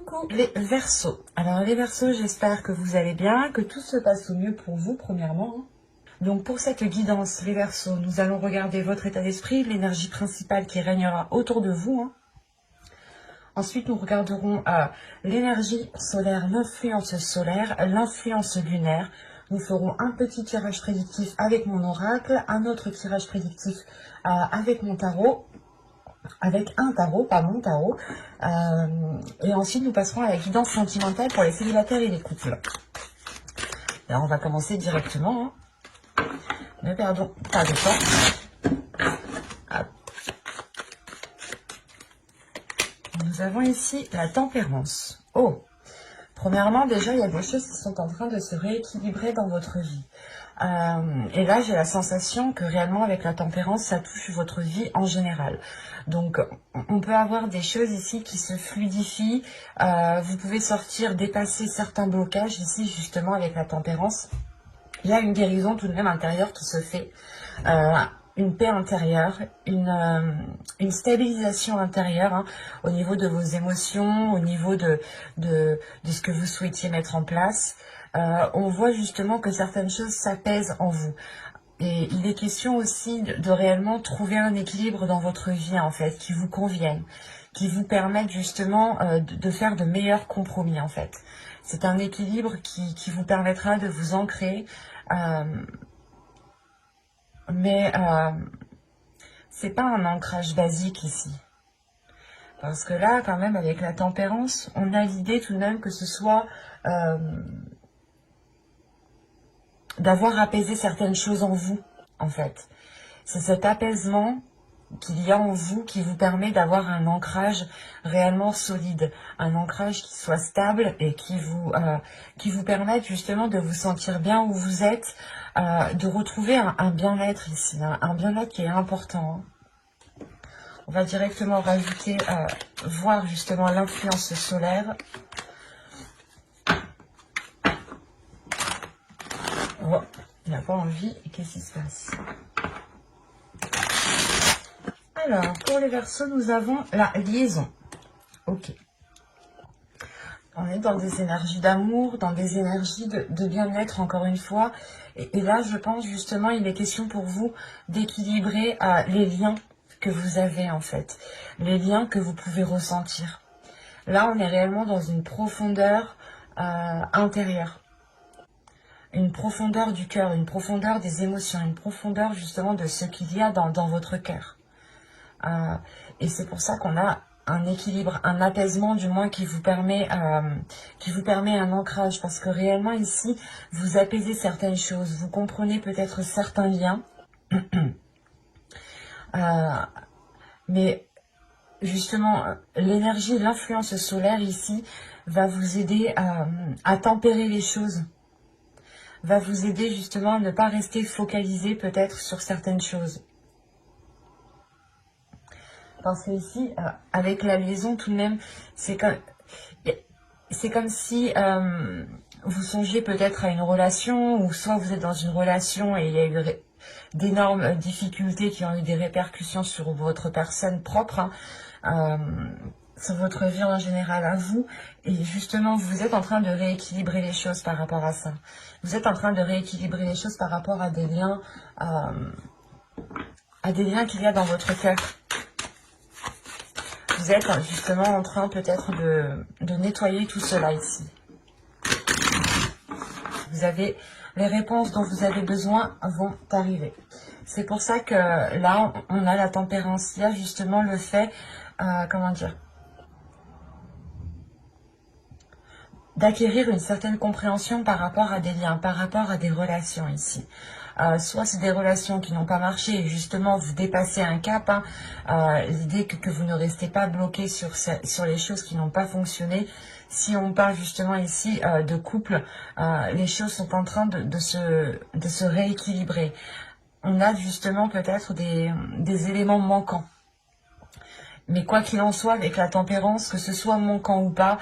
Coucou les Verseaux. Alors les Verseaux, j'espère que vous allez bien, que tout se passe au mieux pour vous premièrement. Donc pour cette guidance, les Verseaux, nous allons regarder votre état d'esprit, l'énergie principale qui régnera autour de vous. Ensuite, nous regarderons l'énergie solaire, l'influence solaire, l'influence lunaire. Nous ferons un petit tirage prédictif avec mon oracle, un autre tirage prédictif avec mon tarot. Avec un tarot, pas mon tarot. Et ensuite, nous passerons à la guidance sentimentale pour les célibataires et les couples. Alors, on va commencer directement. Ne perdons pas de temps. Hop. Nous avons ici la tempérance. Oh! Premièrement, déjà, il y a des choses qui sont en train de se rééquilibrer dans votre vie. Et là, j'ai la sensation que réellement, avec la tempérance, ça touche votre vie en général. Donc, on peut avoir des choses ici qui se fluidifient. Vous pouvez sortir, dépasser certains blocages ici, justement, avec la tempérance. Il y a une guérison tout de même intérieure qui se fait. Une paix intérieure, une stabilisation intérieure au niveau de vos émotions, au niveau de ce que vous souhaitiez mettre en place. On voit justement que certaines choses s'apaisent en vous. Et il est question aussi de réellement trouver un équilibre dans votre vie, en fait, qui vous convienne, qui vous permette justement de faire de meilleurs compromis, en fait. C'est un équilibre qui vous permettra de vous ancrer, mais c'est pas un ancrage basique ici. Parce que là, quand même, avec la tempérance, on a l'idée tout de même que ce soit d'avoir apaisé certaines choses en vous, en fait. C'est cet apaisement qu'il y a en vous qui vous permet d'avoir un ancrage réellement solide, un ancrage qui soit stable et qui vous permette justement de vous sentir bien où vous êtes, de retrouver un bien-être ici, un bien-être qui est important. On va directement rajouter, voir justement l'influence solaire. Oh, il n'a pas envie. Qu'est-ce qui se passe? Alors, pour les Verseaux, nous avons la liaison. Ok. On est dans des énergies d'amour, dans des énergies de bien-être, encore une fois. Et là, je pense justement, il est question pour vous d'équilibrer les liens que vous avez, en fait. Les liens que vous pouvez ressentir. Là, on est réellement dans une profondeur intérieure. Une profondeur du cœur, une profondeur des émotions, une profondeur justement de ce qu'il y a dans votre cœur. Et c'est pour ça qu'on a un équilibre, un apaisement du moins qui vous permet un ancrage, parce que réellement ici, vous apaisez certaines choses, vous comprenez peut-être certains liens, mais justement, l'énergie, l'influence solaire ici va vous aider à tempérer les choses, va vous aider justement à ne pas rester focalisé peut-être sur certaines choses. Parce que ici, avec la liaison, tout de même, c'est comme si vous songiez peut-être à une relation, ou soit vous êtes dans une relation et il y a eu d'énormes difficultés qui ont eu des répercussions sur votre personne propre, sur votre vie en général à vous. Et justement, vous êtes en train de rééquilibrer les choses par rapport à ça. Vous êtes en train de rééquilibrer les choses par rapport à des liens, qu'il y a dans votre cœur. Vous êtes justement en train peut-être de nettoyer tout cela ici. Vous avez les réponses dont vous avez besoin vont arriver. C'est pour ça que là, on a la tempérance. Il y a justement le fait, d'acquérir une certaine compréhension par rapport à des liens, par rapport à des relations ici. Soit c'est des relations qui n'ont pas marché et justement vous dépassez un cap, l'idée que vous ne restez pas bloqué sur les choses qui n'ont pas fonctionné. Si on parle justement ici de couple, les choses sont en train de se rééquilibrer. On a justement peut-être des éléments manquants. Mais quoi qu'il en soit, avec la tempérance, que ce soit manquant ou pas,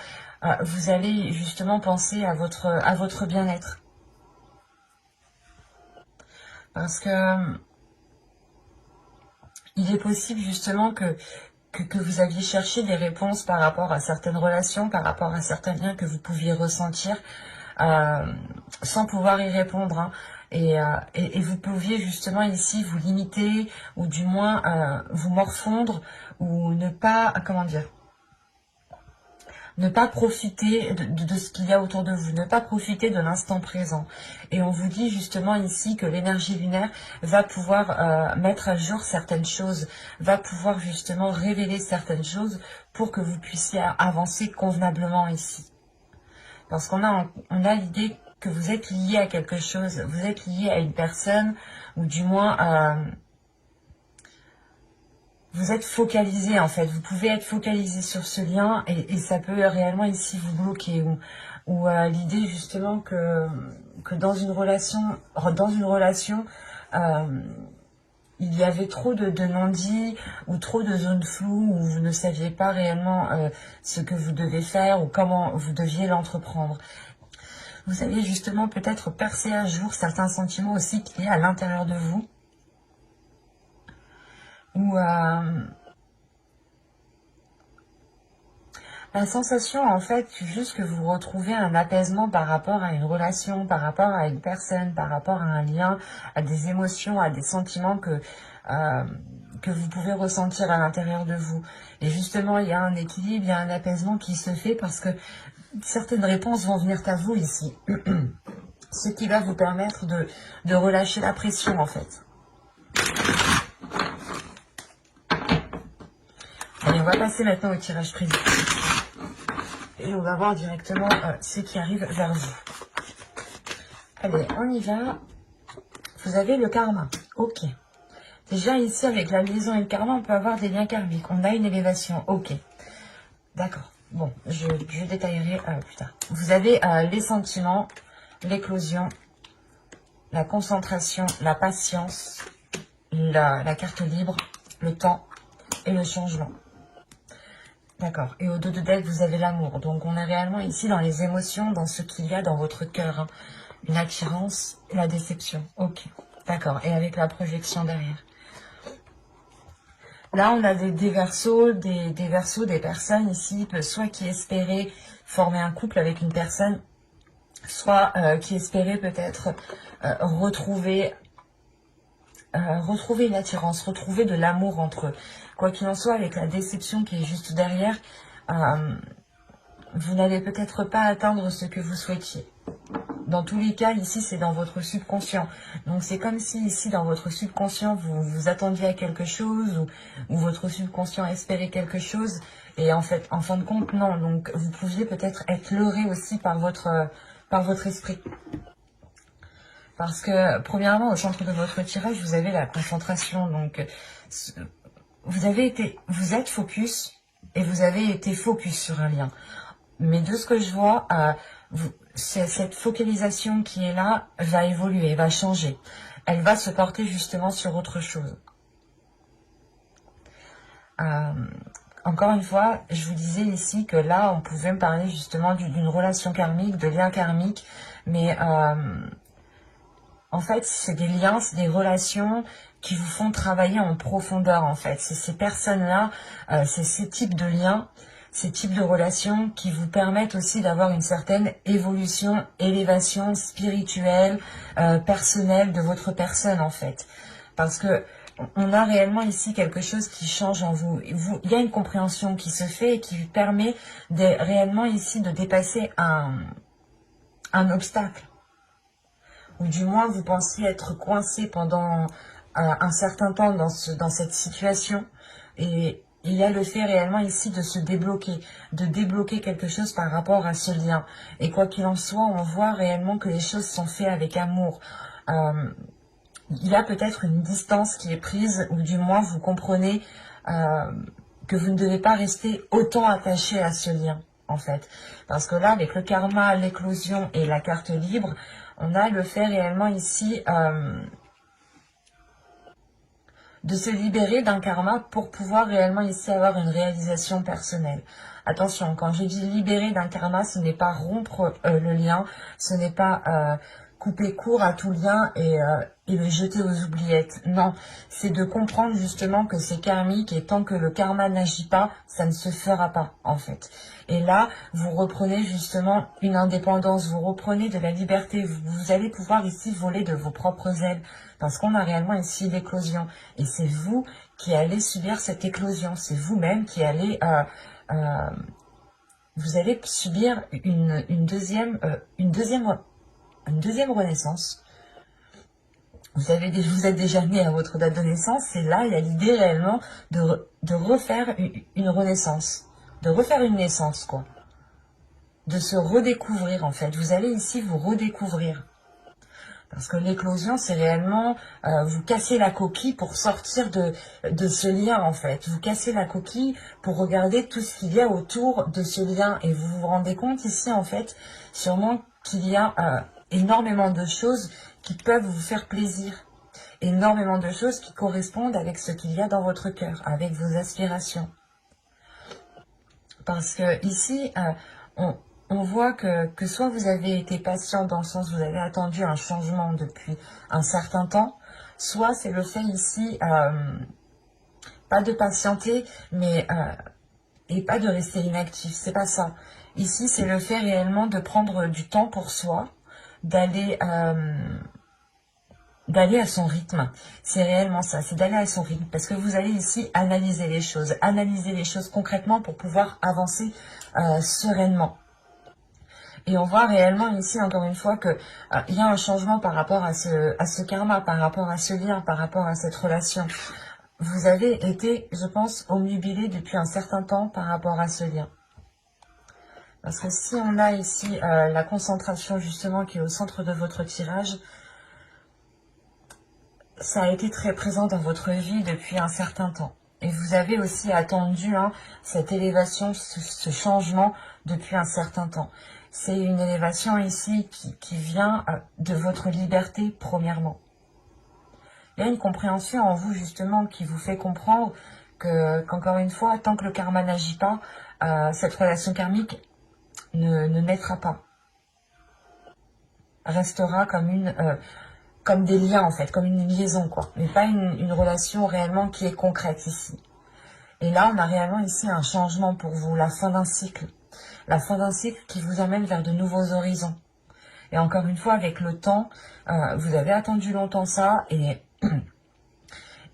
vous allez justement penser à votre bien-être. Parce que il est possible justement que que vous aviez cherché des réponses par rapport à certaines relations, par rapport à certains liens que vous pouviez ressentir, sans pouvoir y répondre, hein. Et vous pouviez justement ici vous limiter, ou du moins vous morfondre, ou ne pas, comment dire, ne pas profiter de ce qu'il y a autour de vous, ne pas profiter de l'instant présent. Et on vous dit justement ici que l'énergie lunaire va pouvoir mettre à jour certaines choses, va pouvoir justement révéler certaines choses pour que vous puissiez avancer convenablement ici. Parce qu'on a l'idée que vous êtes lié à quelque chose, vous êtes lié à une personne, ou du moins vous êtes focalisé en fait, vous pouvez être focalisé sur ce lien et ça peut réellement ici vous bloquer, ou l'idée justement que dans une relation, il y avait trop de non-dits ou trop de zones floues où vous ne saviez pas réellement ce que vous devez faire ou comment vous deviez l'entreprendre. Vous avez justement peut-être percé à jour certains sentiments aussi qu'il y a à l'intérieur de vous, ou la sensation, en fait, juste que vous retrouvez un apaisement par rapport à une relation, par rapport à une personne, par rapport à un lien, à des émotions, à des sentiments que vous pouvez ressentir à l'intérieur de vous. Et justement, il y a un équilibre, il y a un apaisement qui se fait parce que certaines réponses vont venir à vous ici. Ce qui va vous permettre de relâcher la pression, en fait. Allez, on va passer maintenant au tirage privé. Et on va voir directement ce qui arrive vers vous. Allez, on y va. Vous avez le karma. Ok. Déjà ici, avec la liaison et le karma, on peut avoir des liens karmiques. On a une élévation. Ok. D'accord. Bon, je détaillerai plus tard. Vous avez les sentiments, l'éclosion, la concentration, la patience, la carte libre, le temps et le changement. D'accord. Et au dos de deck, vous avez l'amour. Donc, on est réellement ici dans les émotions, dans ce qu'il y a dans votre cœur. Hein. Une attirance et la déception. Ok. D'accord. Et avec la projection derrière. Là, on a des versos, des personnes ici, soit qui espéraient former un couple avec une personne, soit qui espéraient peut-être retrouver une attirance, retrouver de l'amour entre eux. Quoi qu'il en soit, avec la déception qui est juste derrière, vous n'allez peut-être pas atteindre ce que vous souhaitiez. Dans tous les cas, ici, c'est dans votre subconscient. Donc, c'est comme si, ici, dans votre subconscient, vous vous attendiez à quelque chose, ou votre subconscient espérait quelque chose, et en fait, en fin de compte, non. Donc, vous pouviez peut-être être leurré aussi par votre esprit. Parce que, premièrement, au centre de votre tirage, vous avez la concentration. Donc, vous êtes focus, et vous avez été focus sur un lien. Mais de ce que je vois, cette focalisation qui est là va évoluer, va changer. Elle va se porter justement sur autre chose. Encore une fois, je vous disais ici que là, on pouvait me parler justement d'une relation karmique, de liens karmiques, mais en fait, c'est des liens, c'est des relations qui vous font travailler en profondeur, en fait. C'est ces personnes-là, c'est ces types de liens, ces types de relations qui vous permettent aussi d'avoir une certaine évolution, élévation spirituelle, personnelle de votre personne, en fait. Parce que on a réellement ici quelque chose qui change en vous. Il y a une compréhension qui se fait et qui vous permet réellement ici de dépasser un obstacle. Ou du moins vous pensiez être coincé pendant un certain temps dans cette situation. Et il y a le fait réellement ici de débloquer quelque chose par rapport à ce lien. Et quoi qu'il en soit, on voit réellement que les choses sont faites avec amour. Il y a peut-être une distance qui est prise, ou du moins vous comprenez que vous ne devez pas rester autant attaché à ce lien, en fait. Parce que là, avec le karma, l'éclosion et la carte libre, on a le fait réellement ici de se libérer d'un karma pour pouvoir réellement ici avoir une réalisation personnelle. Attention, quand je dis libérer d'un karma, ce n'est pas rompre le lien, ce n'est pas couper court à tout lien et le jeter aux oubliettes. Non, c'est de comprendre justement que c'est karmique et tant que le karma n'agit pas, ça ne se fera pas en fait. Et là, vous reprenez justement une indépendance, vous reprenez de la liberté, vous allez pouvoir ici voler de vos propres ailes parce qu'on a réellement ici l'éclosion. Et c'est vous qui allez subir cette éclosion, c'est vous-même qui allez... vous allez subir une deuxième renaissance. Vous êtes déjà né à votre date de naissance, et là, il y a l'idée réellement de refaire une renaissance, de refaire une naissance, quoi. De se redécouvrir, en fait. Vous allez ici vous redécouvrir. Parce que l'éclosion, c'est réellement vous casser la coquille pour sortir de ce lien, en fait. Vous cassez la coquille pour regarder tout ce qu'il y a autour de ce lien. Et vous vous rendez compte ici, en fait, sûrement qu'il y a énormément de choses qui peuvent vous faire plaisir. Énormément de choses qui correspondent avec ce qu'il y a dans votre cœur, avec vos aspirations. Parce que ici, on voit que soit vous avez été patient dans le sens où vous avez attendu un changement depuis un certain temps, soit c'est le fait ici, pas de patienter, mais et pas de rester inactif, c'est pas ça. Ici, c'est le fait réellement de prendre du temps pour soi, d'aller à son rythme. C'est réellement ça, c'est d'aller à son rythme. Parce que vous allez ici analyser les choses concrètement pour pouvoir avancer sereinement. Et on voit réellement ici, encore une fois, que il y a un changement par rapport à ce karma, par rapport à ce lien, par rapport à cette relation. Vous avez été, je pense, omnubilé depuis un certain temps par rapport à ce lien. Parce que si on a ici la concentration justement qui est au centre de votre tirage, ça a été très présent dans votre vie depuis un certain temps. Et vous avez aussi attendu cette élévation, ce changement depuis un certain temps. C'est une élévation ici qui vient de votre liberté, premièrement. Il y a une compréhension en vous, justement, qui vous fait comprendre qu'encore une fois, tant que le karma n'agit pas, cette relation karmique ne naîtra pas. Restera comme des liens, en fait, comme une liaison, quoi. Mais pas une relation réellement qui est concrète ici. Et là, on a réellement ici un changement pour vous, la fin d'un cycle. La fin d'un cycle qui vous amène vers de nouveaux horizons. Et encore une fois, avec le temps, vous avez attendu longtemps ça, et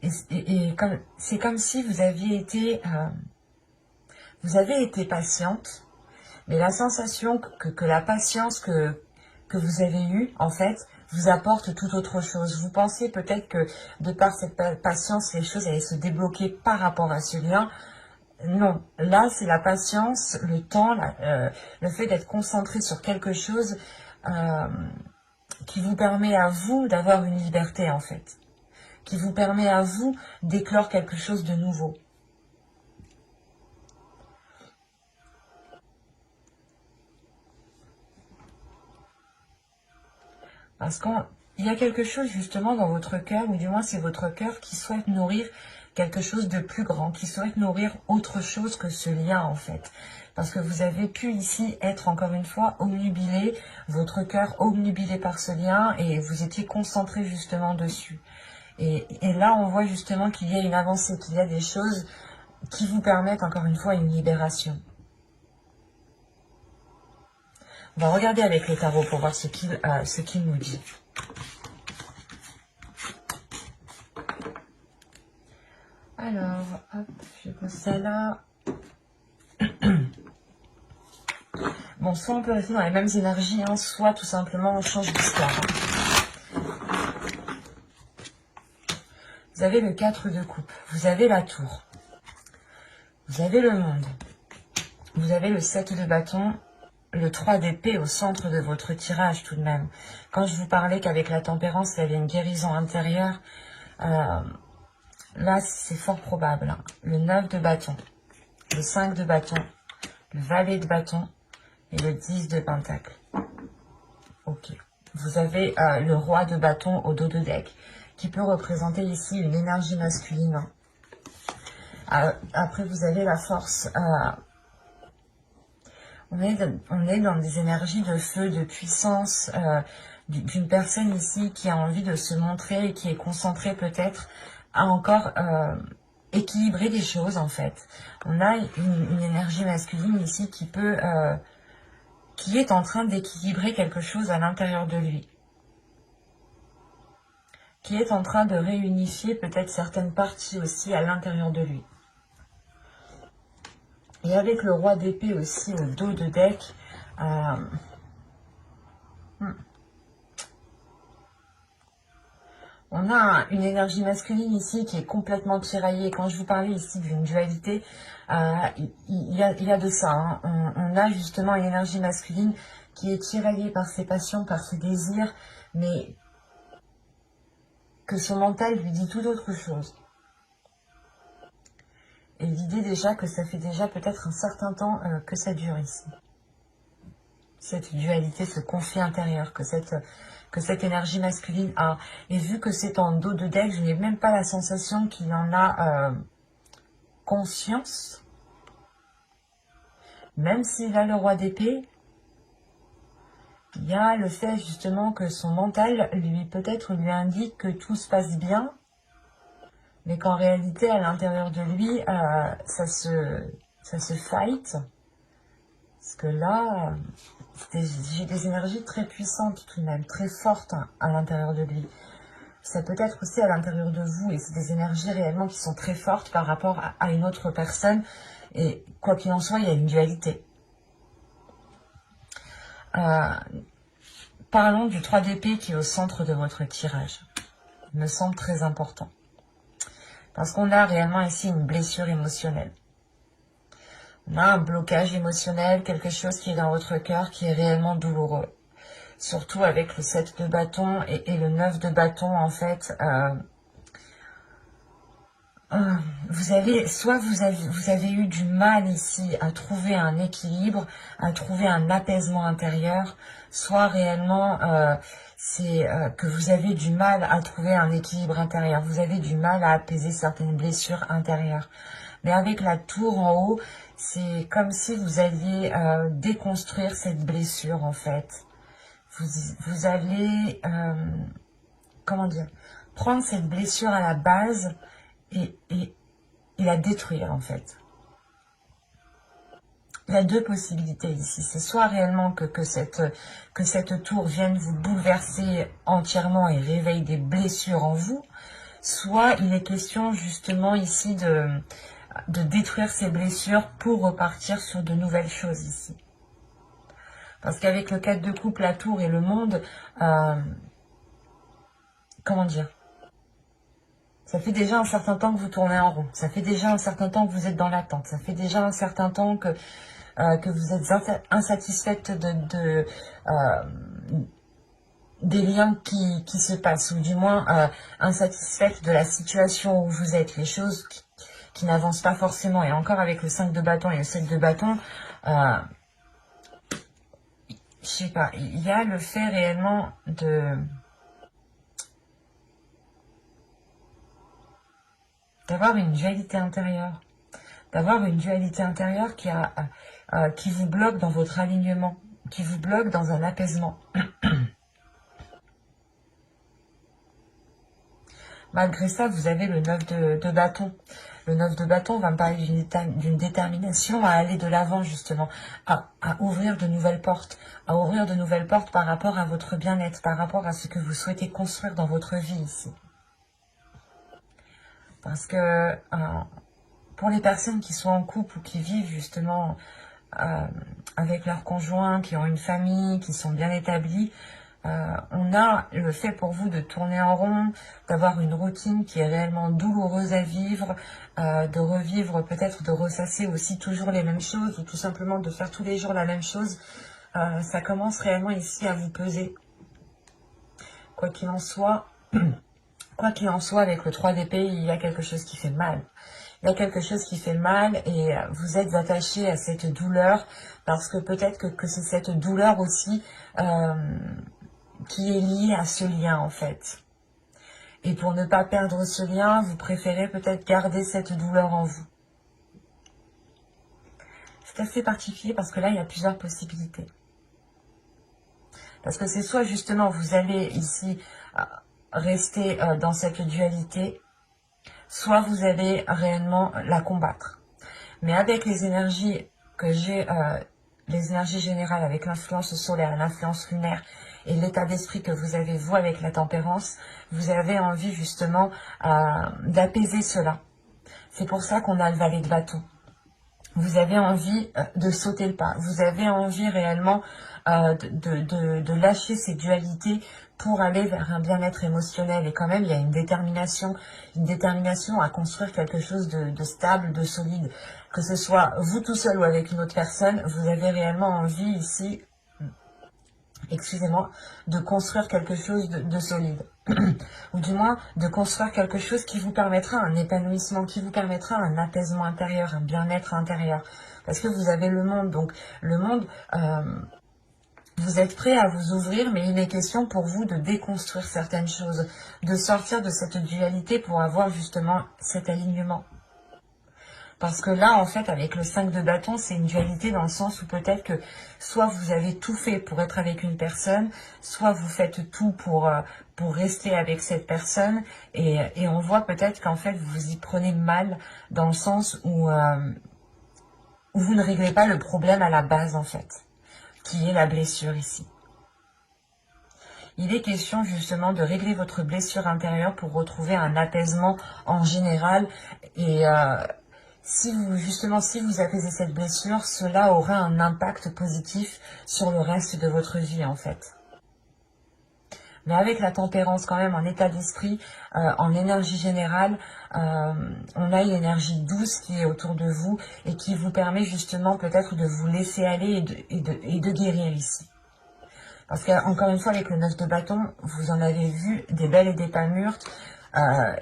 c'est comme si vous aviez été patiente, mais la sensation que la patience que vous avez eue, en fait, vous apporte tout autre chose. Vous pensez peut-être que de par cette patience, les choses allaient se débloquer par rapport à ce lien. Non, là c'est la patience, le temps, le fait d'être concentré sur quelque chose qui vous permet à vous d'avoir une liberté en fait, qui vous permet à vous d'éclore quelque chose de nouveau. Parce qu'il y a quelque chose justement dans votre cœur, ou du moins c'est votre cœur qui souhaite nourrir quelque chose de plus grand, qui souhaite nourrir autre chose que ce lien en fait. Parce que vous avez pu ici être encore une fois omnubilé, votre cœur omnubilé par ce lien et vous étiez concentré justement dessus. Et là on voit justement qu'il y a une avancée, qu'il y a des choses qui vous permettent encore une fois une libération. On va regarder avec les tarots pour voir ce qu'il nous dit. Alors, hop, je pose ça là. Bon, soit on peut rester dans les mêmes énergies, soit tout simplement on change d'histoire. Vous avez le 4 de coupe, vous avez la tour, vous avez le monde, vous avez le 7 de bâton, le 3 d'épée au centre de votre tirage tout de même. Quand je vous parlais qu'avec la tempérance, il y avait une guérison intérieure, là c'est fort probable. Le 9 de bâton, le 5 de bâton, le valet de bâton et le 10 de pentacle. Ok. Vous avez le roi de bâton au dos de deck, qui peut représenter ici une énergie masculine. Après, vous avez la force. On est dans des énergies de feu, de puissance, d'une personne ici qui a envie de se montrer et qui est concentrée peut-être à encore équilibrer des choses en fait. On a une énergie masculine ici qui est en train d'équilibrer quelque chose à l'intérieur de lui. Qui est en train de réunifier peut-être certaines parties aussi à l'intérieur de lui. Et avec le roi d'épée aussi au dos de deck, on a une énergie masculine ici qui est complètement tiraillée. Quand je vous parlais ici d'une dualité, il y a de ça. Hein. On a justement une énergie masculine qui est tiraillée par ses passions, par ses désirs, mais que son mental lui dit tout autre chose. Et l'idée déjà que ça fait déjà peut-être un certain temps que ça dure ici. Cette dualité, ce conflit intérieur que cette énergie masculine a. Et vu que c'est en dos de deck, je n'ai même pas la sensation qu'il en a conscience. Même s'il a le roi d'épée, il y a le fait justement que son mental peut-être lui indique que tout se passe bien, mais qu'en réalité, à l'intérieur de lui, ça se fight. Parce que là, j'ai des énergies très puissantes tout de même, très fortes à l'intérieur de lui. Ça peut être aussi à l'intérieur de vous, et c'est des énergies réellement qui sont très fortes par rapport à une autre personne. Et quoi qu'il en soit, il y a une dualité. Parlons du 3 d'épée qui est au centre de votre tirage. Il me semble très important. Parce qu'on a réellement ici une blessure émotionnelle. On a un blocage émotionnel, quelque chose qui est dans votre cœur qui est réellement douloureux. Surtout avec le 7 de bâton et le 9 de bâton, en fait. Vous avez eu du mal ici à trouver un équilibre, à trouver un apaisement intérieur, soit réellement c'est que vous avez du mal à trouver un équilibre intérieur, vous avez du mal à apaiser certaines blessures intérieures. Mais avec la tour en haut, c'est comme si vous alliez déconstruire cette blessure en fait. Vous allez, comment dire, prendre cette blessure à la base et la détruire en fait. Il y a deux possibilités ici. C'est soit réellement que cette tour vienne vous bouleverser entièrement et réveille des blessures en vous, soit il est question justement ici de détruire ces blessures pour repartir sur de nouvelles choses ici. Parce qu'avec le 4 de coupe, la tour et le monde, comment dire, ça fait déjà un certain temps que vous tournez en rond. Ça fait déjà un certain temps que vous êtes dans l'attente. Ça fait déjà un certain temps que vous êtes insatisfaite des liens qui se passent. Ou du moins insatisfaite de la situation où vous êtes. Les choses qui n'avancent pas forcément. Et encore avec le 5 de bâton et le 7 de bâton, je sais pas, il y a le fait réellement d'avoir une dualité intérieure. D'avoir une dualité intérieure qui vous bloque dans votre alignement, qui vous bloque dans un apaisement. Malgré ça, vous avez le 9 de bâton. Le 9 de bâton va me parler d'une détermination à aller de l'avant, justement, à ouvrir de nouvelles portes, par rapport à votre bien-être, par rapport à ce que vous souhaitez construire dans votre vie ici. Parce que pour les personnes qui sont en couple ou qui vivent justement avec leurs conjoints, qui ont une famille, qui sont bien établis, on a le fait pour vous de tourner en rond, d'avoir une routine qui est réellement douloureuse à vivre, de revivre, peut-être de ressasser aussi toujours les mêmes choses, ou tout simplement de faire tous les jours la même chose. Ça commence réellement ici à vous peser. Quoi qu'il en soit, avec le 3 d'épée, il y a quelque chose qui fait mal. Il y a quelque chose qui fait mal et vous êtes attaché à cette douleur parce que peut-être que c'est cette douleur aussi qui est liée à ce lien en fait. Et pour ne pas perdre ce lien, vous préférez peut-être garder cette douleur en vous. C'est assez particulier parce que là, il y a plusieurs possibilités. Parce que c'est soit justement vous allez ici rester dans cette dualité, soit vous allez réellement la combattre. Mais avec les énergies que j'ai, les énergies générales avec l'influence solaire, l'influence lunaire et l'état d'esprit que vous avez vous avec la tempérance, vous avez envie justement d'apaiser cela. C'est pour ça qu'on a le valet de bâton. Vous avez envie de sauter le pas. Vous avez envie réellement de lâcher ces dualités pour aller vers un bien-être émotionnel. Et quand même, il y a une détermination à construire quelque chose de stable, de solide. Que ce soit vous tout seul ou avec une autre personne, vous avez réellement envie ici, excusez-moi, de construire quelque chose de solide. Ou du moins, de construire quelque chose qui vous permettra un épanouissement, qui vous permettra un apaisement intérieur, un bien-être intérieur. Parce que vous avez le monde, donc le monde, vous êtes prêt à vous ouvrir, mais il est question pour vous de déconstruire certaines choses, de sortir de cette dualité pour avoir justement cet alignement. Parce que là, en fait, avec le 5 de bâton, c'est une dualité dans le sens où peut-être que soit vous avez tout fait pour être avec une personne, soit vous faites tout pour rester avec cette personne. Et on voit peut-être qu'en fait, vous y prenez mal dans le sens où vous ne réglez pas le problème à la base, en fait, qui est la blessure ici. Il est question justement de régler votre blessure intérieure pour retrouver un apaisement en général et... si vous apaisez cette blessure, cela aura un impact positif sur le reste de votre vie en fait. Mais avec la tempérance quand même en état d'esprit, en énergie générale, on a une énergie douce qui est autour de vous et qui vous permet justement peut-être de vous laisser aller et de guérir ici. Parce qu'encore une fois avec le 9 de bâton, vous en avez vu des belles et des pas mûres.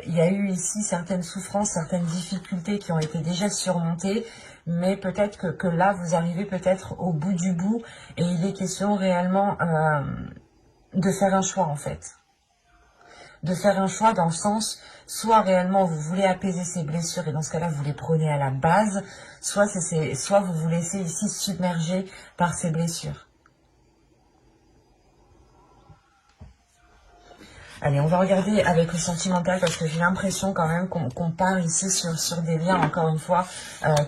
Il y a eu ici certaines souffrances, certaines difficultés qui ont été déjà surmontées, mais peut-être que là, vous arrivez peut-être au bout du bout, et il est question réellement de faire un choix en fait. De faire un choix dans le sens, soit réellement vous voulez apaiser ces blessures, et dans ce cas-là, vous les prenez à la base, soit vous vous laissez ici submerger par ces blessures. Allez, on va regarder avec le sentimental parce que j'ai l'impression quand même qu'on part ici sur des liens, encore une fois,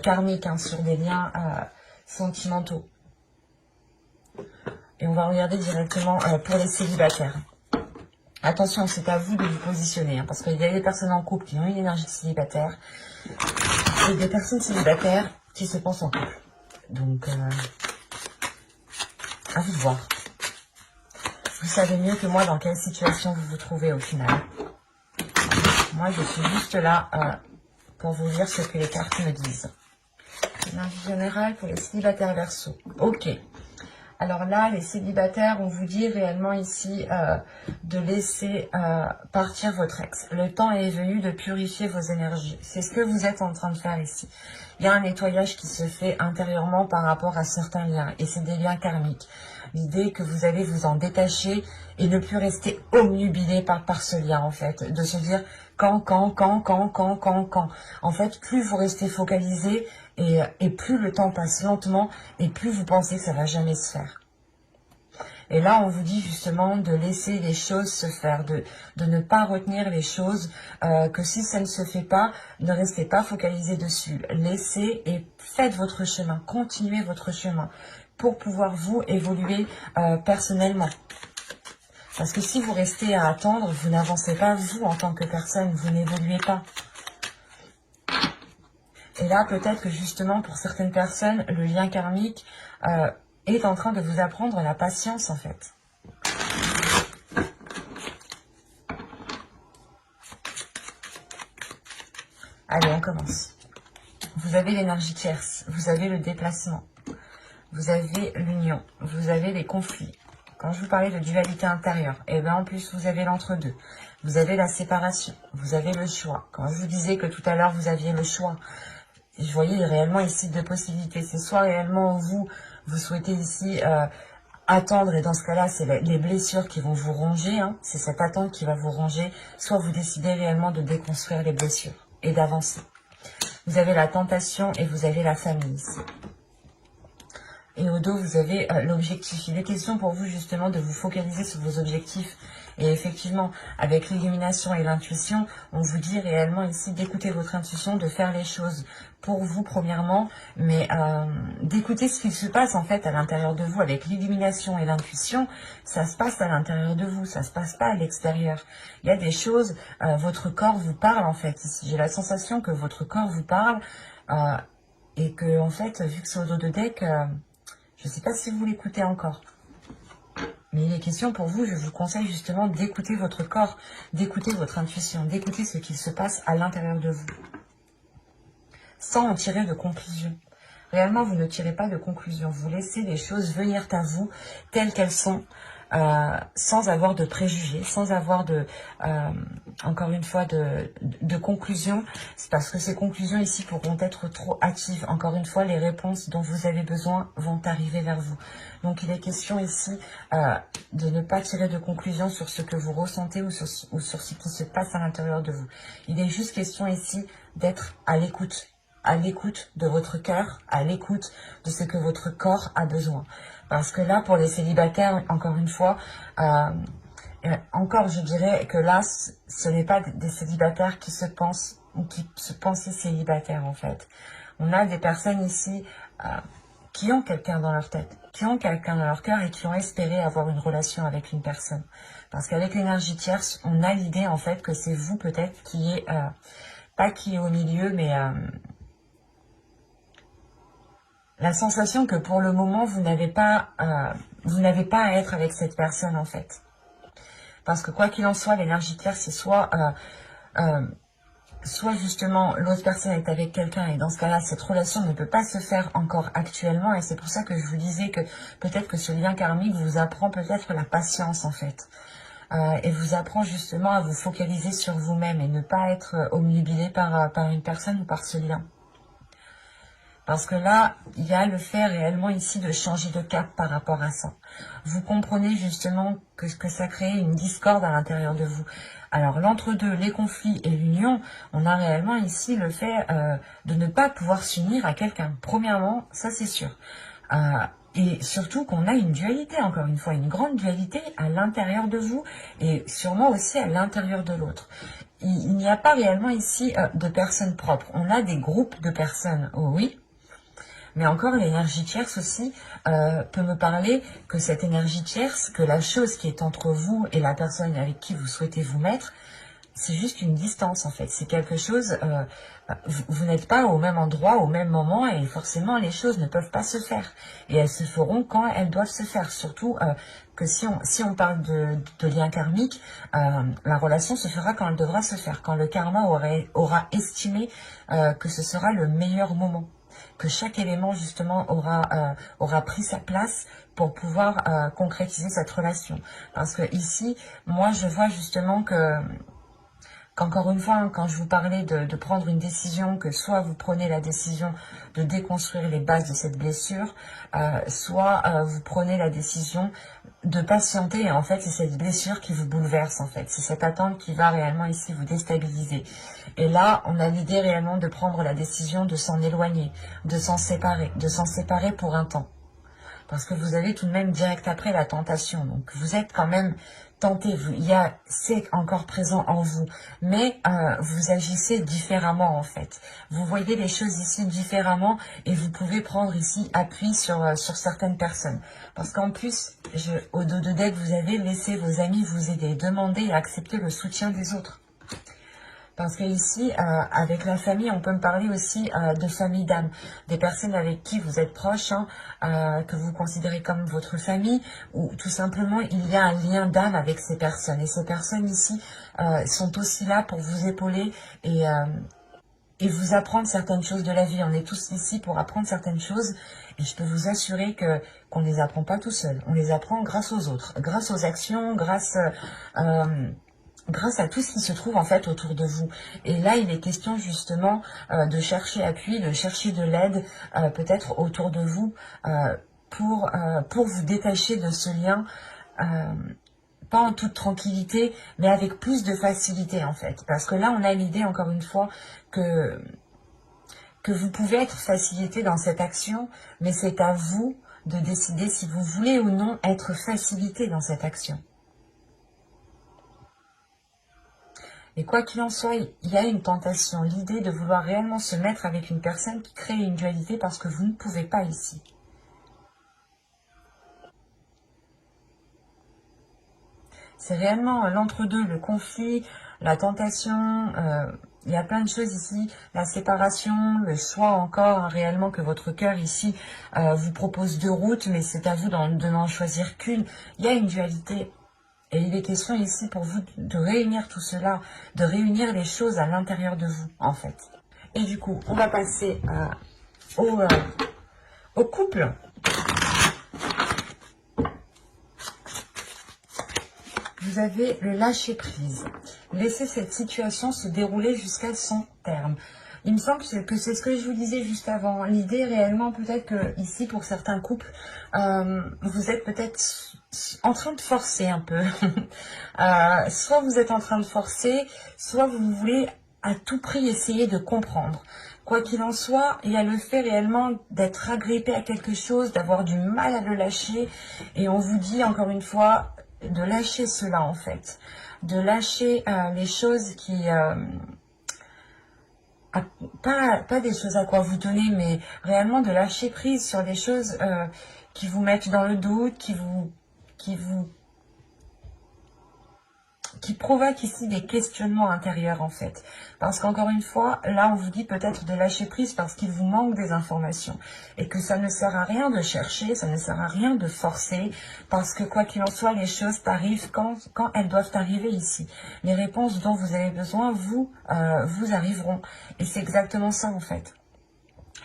karmiques, hein, sur des liens sentimentaux. Et on va regarder directement pour les célibataires. Attention, c'est à vous de vous positionner, hein, parce qu'il y a des personnes en couple qui ont une énergie de célibataire et des personnes célibataires qui se pensent en couple. Donc, à vous de voir. Vous savez mieux que moi dans quelle situation vous vous trouvez au final. Moi, je suis juste là pour vous dire ce que les cartes me disent. Énergie générale pour les célibataires Verseau. Ok. Alors là, les célibataires, on vous dit réellement ici de laisser partir votre ex. Le temps est venu de purifier vos énergies. C'est ce que vous êtes en train de faire ici. Il y a un nettoyage qui se fait intérieurement par rapport à certains liens. Et c'est des liens karmiques. L'idée que vous allez vous en détacher et ne plus rester omnubilé par ce lien, en fait. De se dire quand. En fait, plus vous restez focalisé et plus le temps passe lentement et plus vous pensez que ça va jamais se faire. Et là, on vous dit justement de laisser les choses se faire, de ne pas retenir les choses, que si ça ne se fait pas, ne restez pas focalisé dessus. Laissez et faites votre chemin, continuez votre chemin pour pouvoir vous évoluer personnellement. Parce que si vous restez à attendre, vous n'avancez pas vous en tant que personne, vous n'évoluez pas. Et là, peut-être que justement, pour certaines personnes, le lien karmique est en train de vous apprendre la patience, en fait. Allez, on commence. Vous avez l'énergie tierce, vous avez le déplacement, vous avez l'union, vous avez les conflits. Quand je vous parlais de dualité intérieure, et bien en plus, vous avez l'entre-deux. Vous avez la séparation, vous avez le choix. Quand je vous disais que tout à l'heure, vous aviez le choix, je voyais réellement ici deux possibilités. C'est soit réellement vous souhaitez ici attendre, et dans ce cas-là, c'est les blessures qui vont vous ronger, hein, c'est cette attente qui va vous ronger, soit vous décidez réellement de déconstruire les blessures et d'avancer. Vous avez la tentation et vous avez la famille ici. Et au dos, vous avez l'objectif. Il est question pour vous justement de vous focaliser sur vos objectifs. Et effectivement, avec l'illumination et l'intuition, on vous dit réellement ici d'écouter votre intuition, de faire les choses pour vous premièrement, mais d'écouter ce qui se passe en fait à l'intérieur de vous. Avec l'illumination et l'intuition, ça se passe à l'intérieur de vous, ça se passe pas à l'extérieur. Il y a des choses, votre corps vous parle en fait. Ici, j'ai la sensation que votre corps vous parle et que en fait, vu que c'est au dos de deck, je ne sais pas si vous l'écoutez encore. Mais il est question pour vous, je vous conseille justement d'écouter votre corps, d'écouter votre intuition, d'écouter ce qui se passe à l'intérieur de vous. Sans en tirer de conclusion. Réellement, vous ne tirez pas de conclusion. Vous laissez les choses venir à vous telles qu'elles sont, sans avoir de préjugés, sans avoir de, encore une fois, de conclusions. C'est parce que ces conclusions ici pourront être trop hâtives. Encore une fois, les réponses dont vous avez besoin vont arriver vers vous. Donc, il est question ici de ne pas tirer de conclusions sur ce que vous ressentez ou sur ce qui se passe à l'intérieur de vous. Il est juste question ici d'être à l'écoute de votre cœur, à l'écoute de ce que votre corps a besoin. Parce que là, pour les célibataires, encore une fois, encore je dirais que là, ce n'est pas des célibataires qui se pensent ou qui se pensaient célibataires en fait. On a des personnes ici qui ont quelqu'un dans leur tête, qui ont quelqu'un dans leur cœur et qui ont espéré avoir une relation avec une personne. Parce qu'avec l'énergie tierce, on a l'idée en fait que c'est vous peut-être qui est, pas qui est au milieu, mais la sensation que pour le moment, vous n'avez pas à être avec cette personne en fait. Parce que quoi qu'il en soit, l'énergie tierce, c'est soit justement l'autre personne est avec quelqu'un et dans ce cas-là, cette relation ne peut pas se faire encore actuellement. Et c'est pour ça que je vous disais que peut-être que ce lien karmique vous apprend peut-être la patience en fait. Et vous apprend justement à vous focaliser sur vous-même et ne pas être omnubilé par une personne ou par ce lien. Parce que là, il y a le fait réellement ici de changer de cap par rapport à ça. Vous comprenez justement que ça crée une discorde à l'intérieur de vous. Alors l'entre-deux, les conflits et l'union, on a réellement ici le fait de ne pas pouvoir s'unir à quelqu'un. Premièrement, ça c'est sûr. Et surtout qu'on a une dualité, encore une fois, une grande dualité à l'intérieur de vous et sûrement aussi à l'intérieur de l'autre. Il n'y a pas réellement ici de personnes propres. On a des groupes de personnes, oh oui. Mais encore, l'énergie tierce aussi peut me parler que cette énergie tierce, que la chose qui est entre vous et la personne avec qui vous souhaitez vous mettre, c'est juste une distance en fait. C'est quelque chose, vous n'êtes pas au même endroit, au même moment et forcément les choses ne peuvent pas se faire. Et elles se feront quand elles doivent se faire. Surtout que si on parle de lien karmique, la relation se fera quand elle devra se faire. Quand le karma aura estimé que ce sera le meilleur moment. Que chaque élément justement aura pris sa place pour pouvoir concrétiser cette relation. Parce que ici, moi je vois justement qu'encore une fois, quand je vous parlais de prendre une décision, que soit vous prenez la décision de déconstruire les bases de cette blessure, soit vous prenez la décision de patienter, et en fait c'est cette blessure qui vous bouleverse en fait, c'est cette attente qui va réellement ici vous déstabiliser. Et là, on a l'idée réellement de prendre la décision de s'en éloigner, de s'en séparer pour un temps. Parce que vous avez tout de même direct après la tentation, donc vous êtes quand même tenté, c'est encore présent en vous, mais vous agissez différemment en fait. Vous voyez les choses ici différemment et vous pouvez prendre ici appui sur certaines personnes. Parce qu'en plus, au dos de deck, vous avez laissé vos amis vous aider, demander et accepter le soutien des autres. Parce que ici, avec la famille, on peut me parler aussi de famille d'âme, des personnes avec qui vous êtes proches, que vous considérez comme votre famille, ou tout simplement il y a un lien d'âme avec ces personnes. Et ces personnes ici sont aussi là pour vous épauler et vous apprendre certaines choses de la vie. On est tous ici pour apprendre certaines choses et je peux vous assurer qu'on ne les apprend pas tout seul. On les apprend grâce aux autres, grâce aux actions, grâce à tout ce qui se trouve en fait autour de vous. Et là, il est question justement de chercher appui, de chercher de l'aide peut-être autour de vous pour vous détacher de ce lien, pas en toute tranquillité, mais avec plus de facilité en fait. Parce que là, on a l'idée encore une fois que vous pouvez être facilité dans cette action, mais c'est à vous de décider si vous voulez ou non être facilité dans cette action. Et quoi qu'il en soit, il y a une tentation, l'idée de vouloir réellement se mettre avec une personne qui crée une dualité parce que vous ne pouvez pas ici. C'est réellement l'entre-deux, le conflit, la tentation, il y a plein de choses ici, la séparation, le choix encore, hein, réellement que votre cœur ici vous propose deux routes, mais c'est à vous de n'en choisir qu'une. Il y a une dualité. Et il est question ici pour vous de réunir tout cela, de réunir les choses à l'intérieur de vous, en fait. Et du coup, on va passer au couple. Vous avez le lâcher-prise. Laissez cette situation se dérouler jusqu'à son terme. Il me semble que c'est ce que je vous disais juste avant. L'idée réellement, peut-être que ici, pour certains couples, vous êtes peut-être en train de forcer un peu. Soit vous êtes en train de forcer, soit vous voulez à tout prix essayer de comprendre. Quoi qu'il en soit, il y a le fait réellement d'être agrippé à quelque chose, d'avoir du mal à le lâcher. Et on vous dit encore une fois de lâcher cela en fait. De lâcher les choses qui... pas des choses à quoi vous tenez, mais réellement de lâcher prise sur des choses qui vous mettent dans le doute, qui provoquent ici des questionnements intérieurs en fait. Parce qu'encore une fois, là on vous dit peut-être de lâcher prise parce qu'il vous manque des informations. Et que ça ne sert à rien de chercher, ça ne sert à rien de forcer. Parce que quoi qu'il en soit, les choses arrivent quand elles doivent arriver ici. Les réponses dont vous avez besoin, vous arriveront. Et c'est exactement ça en fait.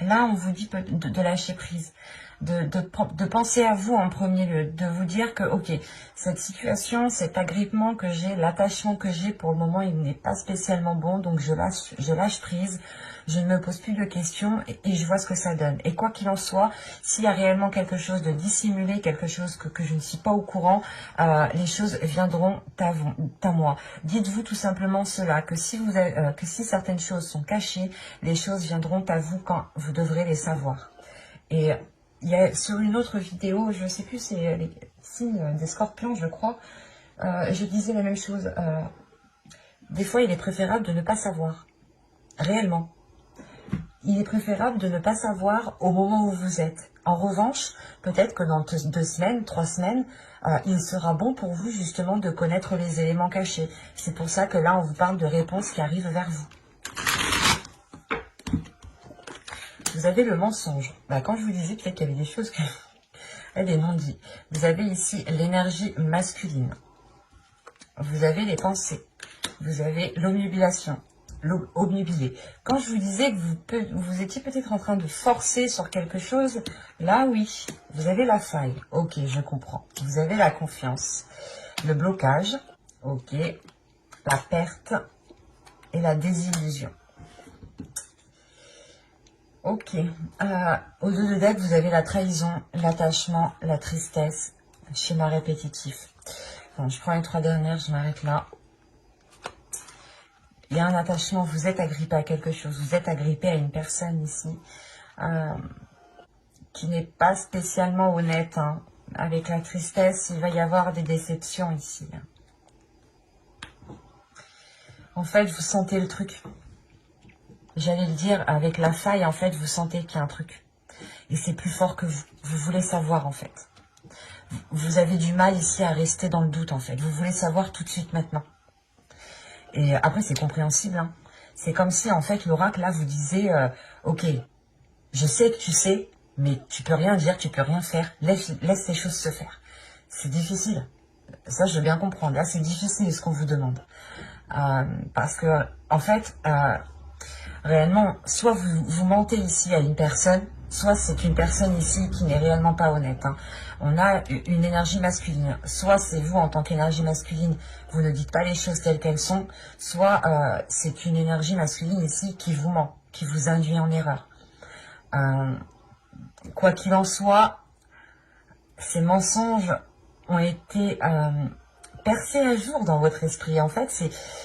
Là on vous dit de lâcher prise. De penser à vous en premier lieu, de vous dire que, ok, cette situation, cet agrippement que j'ai, l'attachement que j'ai pour le moment, il n'est pas spécialement bon, donc je lâche prise, je ne me pose plus de questions et je vois ce que ça donne. Et quoi qu'il en soit, s'il y a réellement quelque chose de dissimulé, quelque chose que je ne suis pas au courant, les choses viendront à moi. Dites-vous tout simplement cela, que si certaines choses sont cachées, les choses viendront à vous quand vous devrez les savoir. Et il y a sur une autre vidéo, je ne sais plus, c'est les signes des scorpions, je crois, je disais la même chose. Des fois, il est préférable de ne pas savoir, réellement. Il est préférable de ne pas savoir au moment où vous êtes. En revanche, peut-être que dans 2 semaines, 3 semaines, il sera bon pour vous justement de connaître les éléments cachés. C'est pour ça que là, on vous parle de réponses qui arrivent vers vous. Vous avez le mensonge. Quand je vous disais peut-être qu'il y avait des choses que... des non-dits. Vous avez ici l'énergie masculine. Vous avez les pensées. Vous avez l'obnubilation. Obnubilé. Quand je vous disais que vous étiez peut-être en train de forcer sur quelque chose, là oui, vous avez la faille. Ok, je comprends. Vous avez la confiance. Le blocage. Ok. La perte et la désillusion. Ok. Au 2 de deck, vous avez la trahison, l'attachement, la tristesse, schéma répétitif. Bon, je prends les 3 dernières, je m'arrête là. Il y a un attachement, vous êtes agrippé à quelque chose, vous êtes agrippé à une personne ici qui n'est pas spécialement honnête. Hein. Avec la tristesse, il va y avoir des déceptions ici. En fait, vous sentez le truc. J'allais le dire, avec la faille, en fait, vous sentez qu'il y a un truc. Et c'est plus fort que vous. Vous voulez savoir, en fait. Vous avez du mal ici à rester dans le doute, en fait. Vous voulez savoir tout de suite, maintenant. Et après, c'est compréhensible. Hein. C'est comme si, en fait, l'oracle, là, vous disait, ok, je sais que tu sais, mais tu peux rien dire, tu peux rien faire. Laisse les choses se faire. C'est difficile. Ça, je veux bien comprendre. Là, c'est difficile ce qu'on vous demande. Parce que, en fait... réellement, soit vous mentez ici à une personne, soit c'est une personne ici qui n'est réellement pas honnête. Hein. On a une énergie masculine. Soit c'est vous en tant qu'énergie masculine, vous ne dites pas les choses telles qu'elles sont, soit c'est une énergie masculine ici qui vous ment, qui vous induit en erreur. Quoi qu'il en soit, ces mensonges ont été percer à jour dans votre esprit. En fait,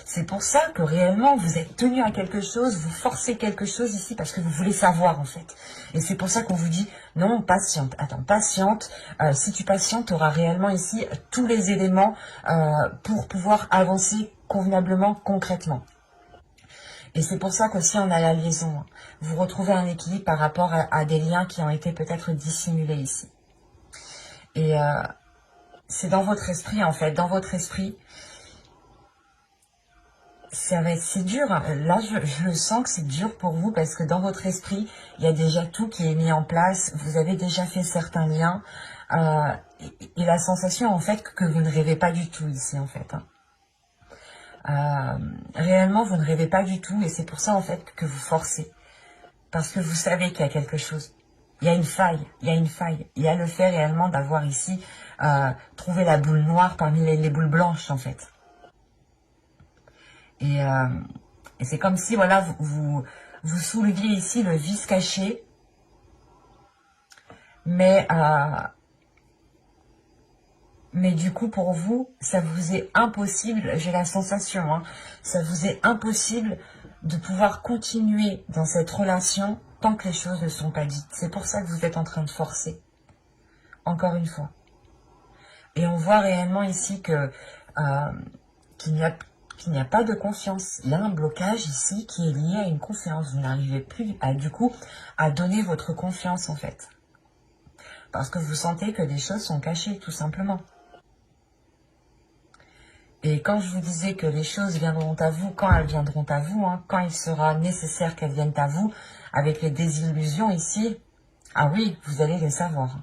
c'est pour ça que réellement, vous êtes tenu à quelque chose, vous forcez quelque chose ici parce que vous voulez savoir, en fait. Et c'est pour ça qu'on vous dit, non, patiente, attends, patiente. Si tu patientes, tu auras réellement ici tous les éléments pour pouvoir avancer convenablement, concrètement. Et c'est pour ça qu'aussi on a la liaison. Vous retrouvez un équilibre par rapport à des liens qui ont été peut-être dissimulés ici. Et c'est dans votre esprit, en fait. Dans votre esprit, c'est dur. Là, je le sens que c'est dur pour vous parce que dans votre esprit, il y a déjà tout qui est mis en place. Vous avez déjà fait certains liens. Et la sensation, en fait, que vous ne rêvez pas du tout ici, en fait. Réellement, vous ne rêvez pas du tout. Et c'est pour ça, en fait, que vous forcez. Parce que vous savez qu'il y a quelque chose. Il y a une faille, il y a une faille. Il y a le fait réellement d'avoir ici trouvé la boule noire parmi les boules blanches, en fait. Et c'est comme si, voilà, vous souleviez ici le vice caché, mais du coup, pour vous, ça vous est impossible, j'ai la sensation, hein, ça vous est impossible de pouvoir continuer dans cette relation tant que les choses ne sont pas dites. C'est pour ça que vous êtes en train de forcer, encore une fois. Et on voit réellement ici que qu'il n'y a pas de confiance. Il y a un blocage ici qui est lié à une confiance. Vous n'arrivez plus du coup, à donner votre confiance, en fait. Parce que vous sentez que des choses sont cachées, tout simplement. Et quand je vous disais que les choses viendront à vous, quand elles viendront à vous, hein, quand il sera nécessaire qu'elles viennent à vous, avec les désillusions ici, ah oui, vous allez les savoir.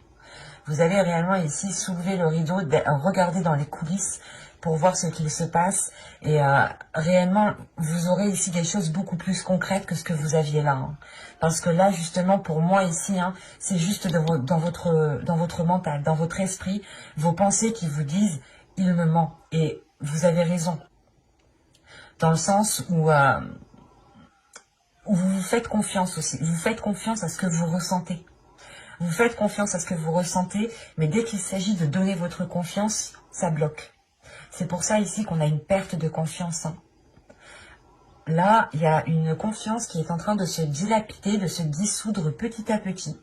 Vous allez réellement ici soulever le rideau, regarder dans les coulisses pour voir ce qu'il se passe. Et réellement, vous aurez ici des choses beaucoup plus concrètes que ce que vous aviez là. Hein. Parce que là, justement, pour moi ici, hein, c'est juste dans votre mental, dans votre esprit, vos pensées qui vous disent « il me ment ». Et vous avez raison. Dans le sens où vous vous faites confiance aussi. Vous faites confiance à ce que vous ressentez. Vous faites confiance à ce que vous ressentez, mais dès qu'il s'agit de donner votre confiance, ça bloque. C'est pour ça ici qu'on a une perte de confiance. Hein. Là, il y a une confiance qui est en train de se dilapider, de se dissoudre petit à petit,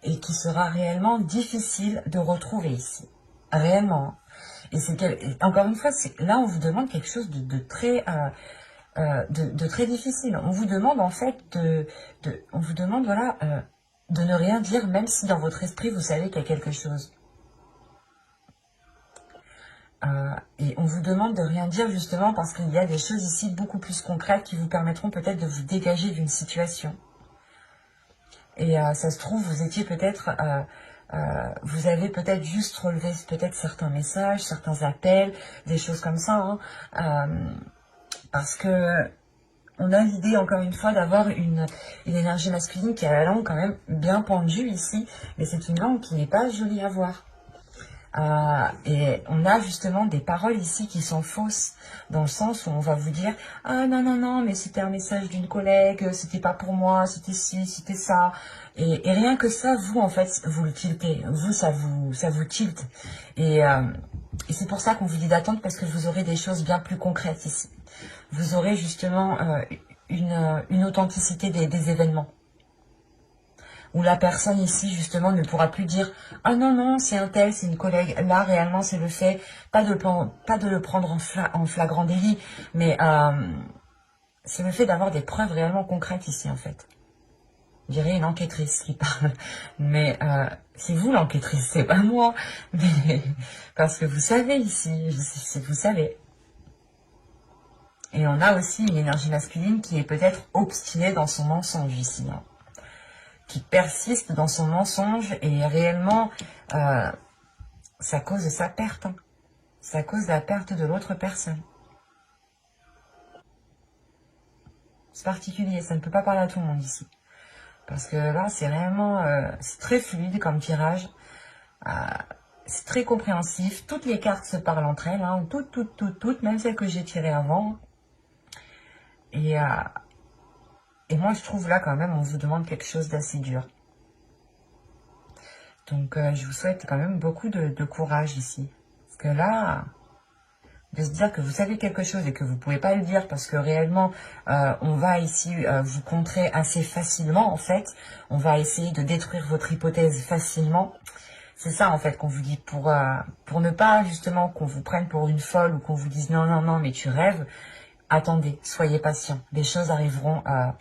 et qui sera réellement difficile de retrouver ici. Réellement. Et encore une fois, là, on vous demande quelque chose de très... de très difficile. On vous demande en fait on vous demande voilà de ne rien dire, même si dans votre esprit vous savez qu'il y a quelque chose. Et on vous demande de rien dire justement parce qu'il y a des choses ici beaucoup plus concrètes qui vous permettront peut-être de vous dégager d'une situation. Et ça se trouve, vous étiez peut-être... vous avez peut-être juste relevé peut-être certains messages, certains appels, des choses comme ça. Hein, parce que on a l'idée, encore une fois, d'avoir une énergie masculine qui a la langue quand même bien pendue ici, mais c'est une langue qui n'est pas jolie à voir. Et on a justement des paroles ici qui sont fausses, dans le sens où on va vous dire « Ah non, non, non, mais c'était un message d'une collègue, c'était pas pour moi, c'était ci, c'était ça. » Et rien que ça, vous, en fait, vous le tiltez. Vous, ça vous tilte. Et c'est pour ça qu'on vous dit d'attendre, parce que vous aurez des choses bien plus concrètes ici. Vous aurez justement une authenticité des événements. Où la personne ici, justement, ne pourra plus dire « Ah non, non, c'est un tel, c'est une collègue. » Là, réellement, c'est le fait, pas de le prendre en flagrant délit, mais c'est le fait d'avoir des preuves réellement concrètes ici, en fait. Je dirais une enquêtrice qui parle. Mais c'est vous l'enquêtrice, c'est pas moi. Mais, parce que vous savez ici, vous savez. Et on a aussi une énergie masculine qui est peut-être obstinée dans son mensonge ici. Hein. Qui persiste dans son mensonge et réellement, ça cause sa perte. Hein. Ça cause la perte de l'autre personne. C'est particulier, ça ne peut pas parler à tout le monde ici. Parce que là, c'est réellement, c'est très fluide comme tirage. C'est très compréhensif. Toutes les cartes se parlent entre elles. Hein. Toutes, même celles que j'ai tirées avant. Et moi, je trouve là, quand même, on vous demande quelque chose d'assez dur. Donc, je vous souhaite quand même beaucoup de courage ici. Parce que là, de se dire que vous savez quelque chose et que vous pouvez pas le dire parce que réellement on va ici vous contrer assez facilement en fait. On va essayer de détruire votre hypothèse facilement. C'est ça en fait qu'on vous dit pour ne pas justement qu'on vous prenne pour une folle ou qu'on vous dise non non non mais tu rêves. Attendez, soyez patient. Les choses arriveront à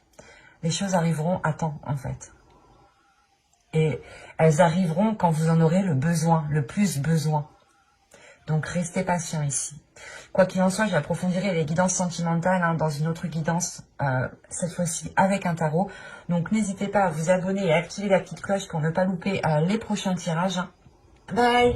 temps en fait. Et elles arriveront quand vous en aurez le besoin, le plus besoin. Donc restez patient ici. Quoi qu'il en soit, j'approfondirai les guidances sentimentales dans une autre guidance, cette fois-ci avec un tarot. Donc n'hésitez pas à vous abonner et à activer la petite cloche pour ne pas louper les prochains tirages. Bye!